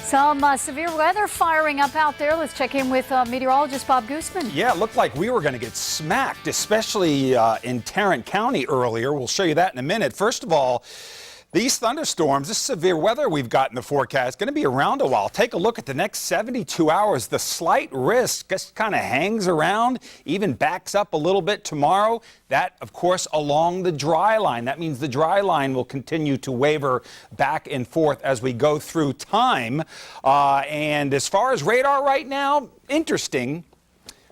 Some severe weather firing up out there. Let's check in with meteorologist Bob Goosmann. Yeah, it looked like we were going to get smacked, especially in Tarrant County earlier. We'll show you that in a minute. First of all, these thunderstorms, this severe weather we've got in the forecast, going to be around a while. Take a look at the next 72 hours. The slight risk just kind of hangs around, even backs up a little bit tomorrow. That, of course, along the dry line. That means the dry line will continue to waver back and forth as we go through time. And as far as radar right now, interesting.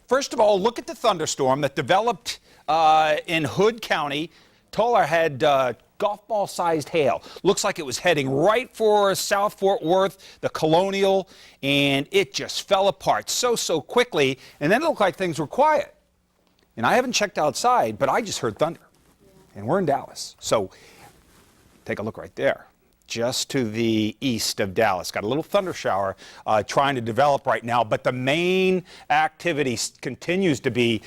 First of all, look at the thunderstorm that developed in Hood County. Tolar had golf ball sized hail. Looks like it was heading right for South Fort Worth, the Colonial, and it just fell apart so quickly. And then it looked like things were quiet. And I haven't checked outside, but I just heard thunder. And we're in Dallas. So take a look right there. Just to the east of Dallas. Got a little thunder shower trying to develop right now, but the main activity continues to be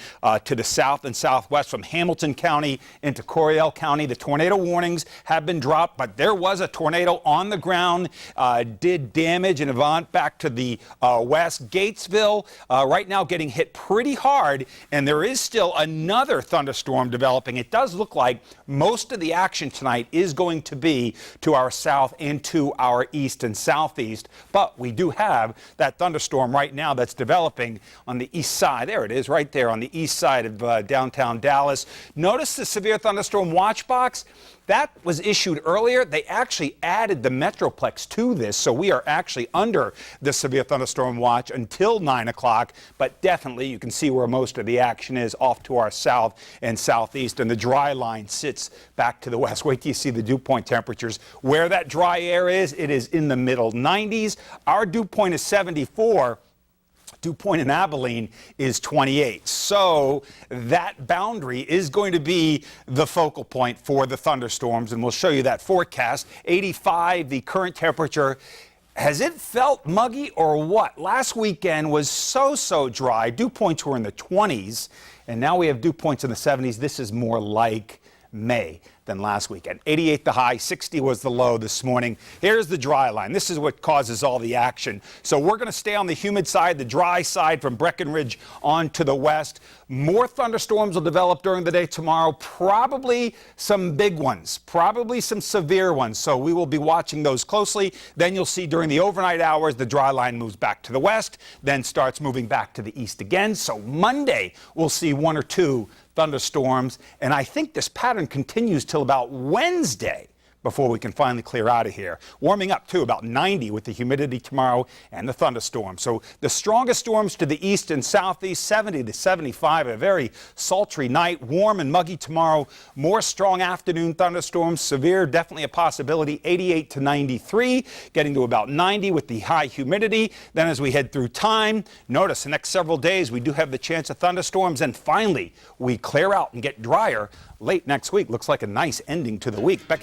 to the south and southwest from Hamilton County into Coryell County. The tornado warnings have been dropped, but there was a tornado on the ground, did damage in Avant back to the west. Gatesville right now getting hit pretty hard, and there is still another thunderstorm developing. It does look like most of the action tonight is going to be to our south and to our east and southeast, but we do have that thunderstorm right now that's developing on the east side. There it is, right there on the east side of downtown Dallas. Notice the severe thunderstorm watch box. That was issued earlier. They actually added the Metroplex to this, so we are actually under the severe thunderstorm watch until 9 o'clock, but definitely you can see where most of the action is off to our south and southeast, and the dry line sits back to the west. Wait till you see the dew point temperatures. Where that dry air is, it is in the middle 90s. Our dew point is 74. Dew point in Abilene is 28. So that boundary is going to be the focal point for the thunderstorms, and we'll show you that forecast. 85, the current temperature. Has it felt muggy or what? Last weekend was so dry. Dew points were in the 20s, and now we have dew points in the 70s. This is more like May than last weekend. 88 the high, 60 was the low this morning. Here's the dry line. This is what causes all the action. So we're going to stay on the humid side, the dry side from Breckenridge on to the west. More thunderstorms will develop during the day tomorrow, probably some big ones, probably some severe ones. So we will be watching those closely. Then you'll see during the overnight hours, the dry line moves back to the west, then starts moving back to the east again. So Monday, we'll see one or two thunderstorms, and I think this pattern continues till about Wednesday before we can finally clear out of here. Warming up to about 90 with the humidity tomorrow and the thunderstorms. So the strongest storms to the east and southeast, 70 to 75, a very sultry night, warm and muggy tomorrow. More strong afternoon thunderstorms, severe, definitely a possibility, 88 to 93, getting to about 90 with the high humidity. Then as we head through time, notice the next several days we do have the chance of thunderstorms, and finally we clear out and get drier late next week. Looks like a nice ending to the week. Becky